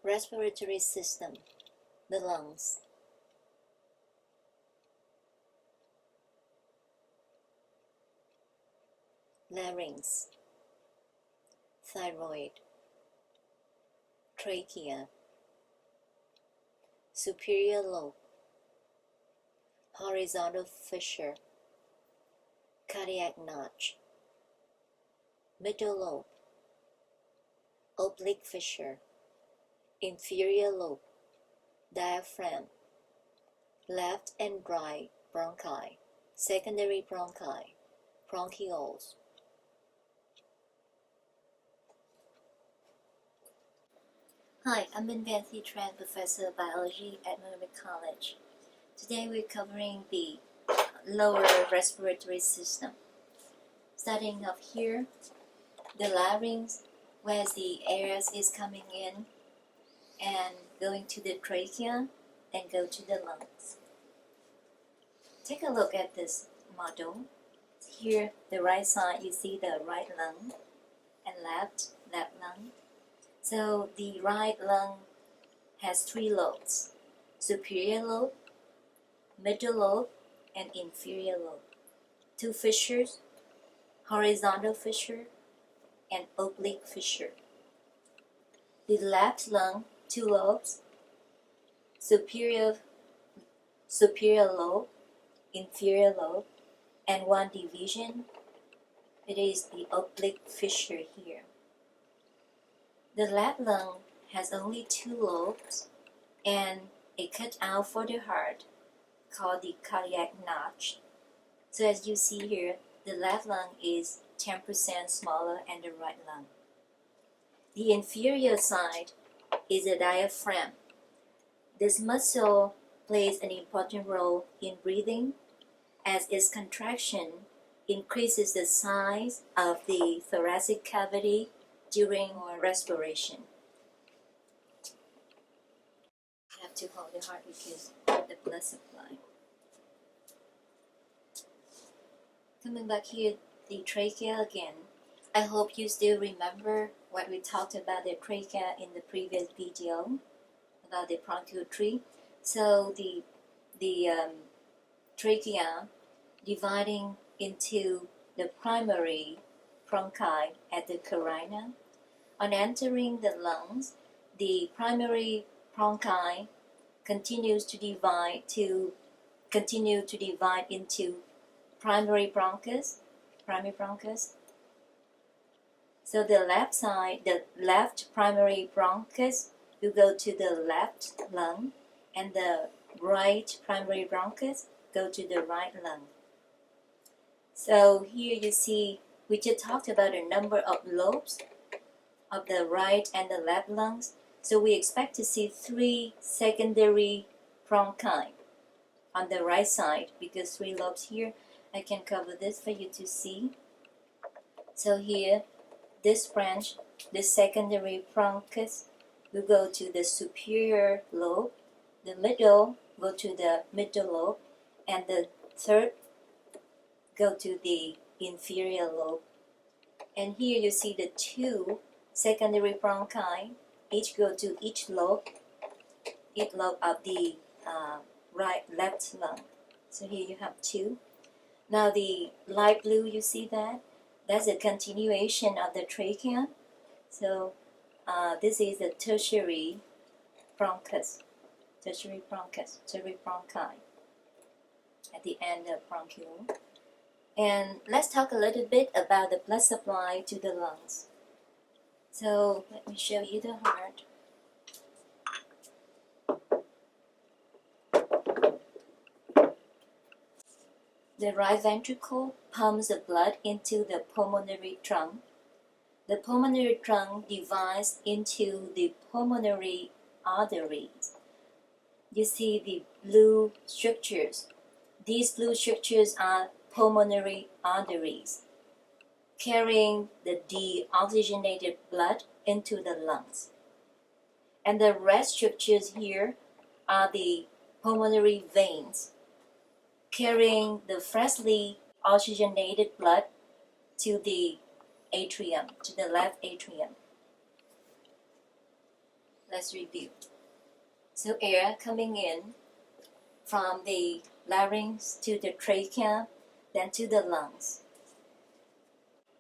Respiratory system, the lungs. Larynx, thyroid, trachea, superior lobe, horizontal fissure, cardiac notch, middle lobe, oblique fissure, inferior lobe, diaphragm, left and right bronchi, secondary bronchi, bronchioles. Hi, I'm Vinvanthi Tran, Professor of Biology at Merrimack College. Today we're covering the lower respiratory system. Starting up here, the larynx, where the air is coming in and going to the trachea and go to the lungs. Take a look at this model. Here, the right side, you see the right lung and left lung. So the right lung has 3 lobes: superior lobe, middle lobe, and inferior lobe. 2 fissures, horizontal fissure and oblique fissure. The left lung, 2 lobes, superior lobe, inferior lobe, and 1 division. It is the oblique fissure here. The left lung has only 2 lobes and a cutout for the heart called the cardiac notch. So as you see here, the left lung is 10% smaller than the right lung. The inferior side is the diaphragm. This muscle plays an important role in breathing, as its contraction increases the size of the thoracic cavity during respiration. You have to hold the heart because of the blood supply. Coming back here, the trachea again. I hope you still remember what we talked about the trachea in the previous video about the bronchial tree. So the trachea dividing into the primary bronchi at the carina. On entering the lungs, the primary bronchi continues to divide into primary bronchus. So the left side, the left primary bronchus will go to the left lung, and the right primary bronchus go to the right lung. So here you see, we just talked about a number of lobes of the right and the left lungs. So we expect to see 3 secondary bronchi on the right side, because 3 lobes here. I can cover this for you to see. So here, this branch, the secondary bronchus, will go to the superior lobe, the middle go to the middle lobe, and the third go to the inferior lobe. And here you see the 2 secondary bronchi, each go to each lobe of the left lung. So here you have 2. Now the light blue, you see that? That's a continuation of the trachea. So this is the tertiary bronchi at the end of bronchiole. And let's talk a little bit about the blood supply to the lungs. So let me show you the heart. The right ventricle pumps the blood into the pulmonary trunk. The pulmonary trunk divides into the pulmonary arteries. You see the blue structures. These blue structures are pulmonary arteries, carrying the deoxygenated blood into the lungs. And the red structures here are the pulmonary veins, carrying the freshly oxygenated blood to the atrium, to the left atrium. Let's review. So air coming in from the larynx to the trachea, then to the lungs.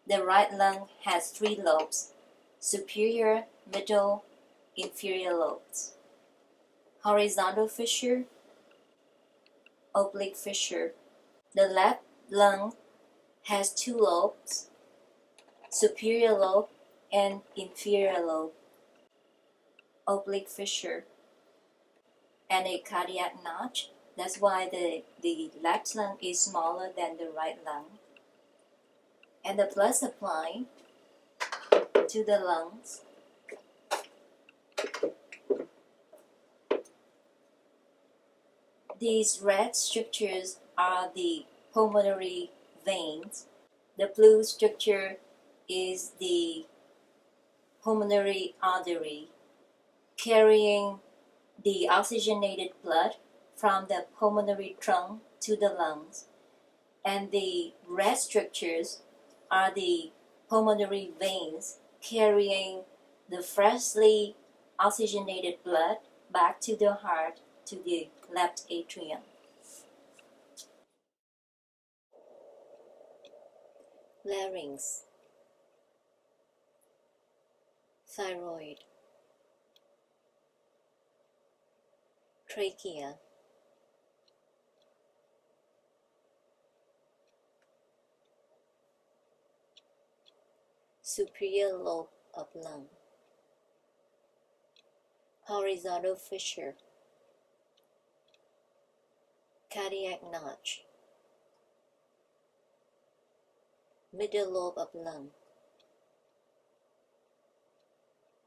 The right lung has 3 lobes: superior, middle, inferior lobes. Horizontal fissure, oblique fissure. The left lung has 2 lobes: superior lobe and inferior lobe, oblique fissure, and a cardiac notch. That's why the left lung is smaller than the right lung. And the blood supply to the lungs. These red structures are the pulmonary veins. The blue structure is the pulmonary artery, carrying the oxygenated blood from the pulmonary trunk to the lungs. And the red structures are the pulmonary veins, carrying the freshly oxygenated blood back to the heart, to the left atrium. Larynx, thyroid, trachea, superior lobe of lung, horizontal fissure, cardiac notch, middle lobe of lung,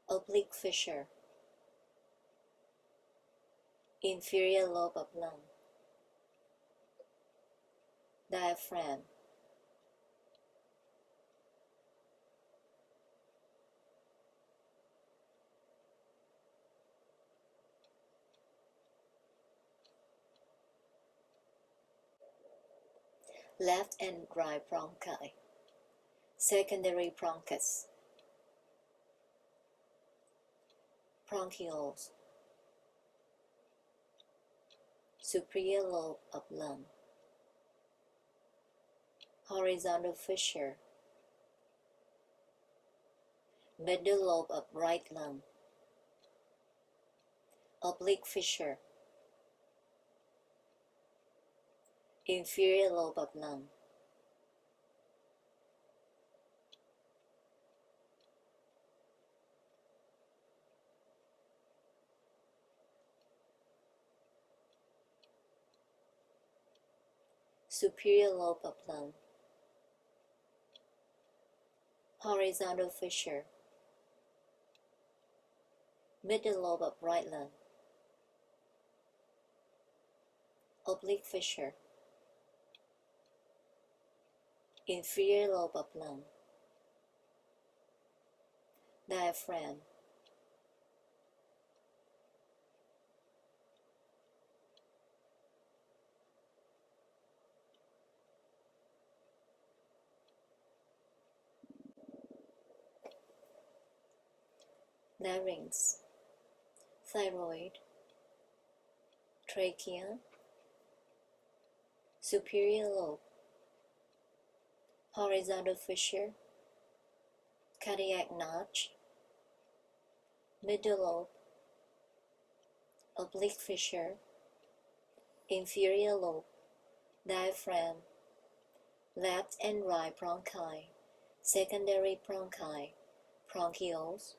oblique fissure, inferior lobe of lung, diaphragm, left and right bronchi, secondary bronchus, bronchioles, superior lobe of lung, horizontal fissure, middle lobe of right lung, oblique fissure, inferior lobe of lung. Superior lobe of lung, horizontal fissure, middle lobe of right lung, oblique fissure, inferior lobe of lung, diaphragm, larynx, thyroid, trachea, superior lobe, horizontal fissure, cardiac notch, middle lobe, oblique fissure, inferior lobe, diaphragm, left and right bronchi, secondary bronchi, bronchioles,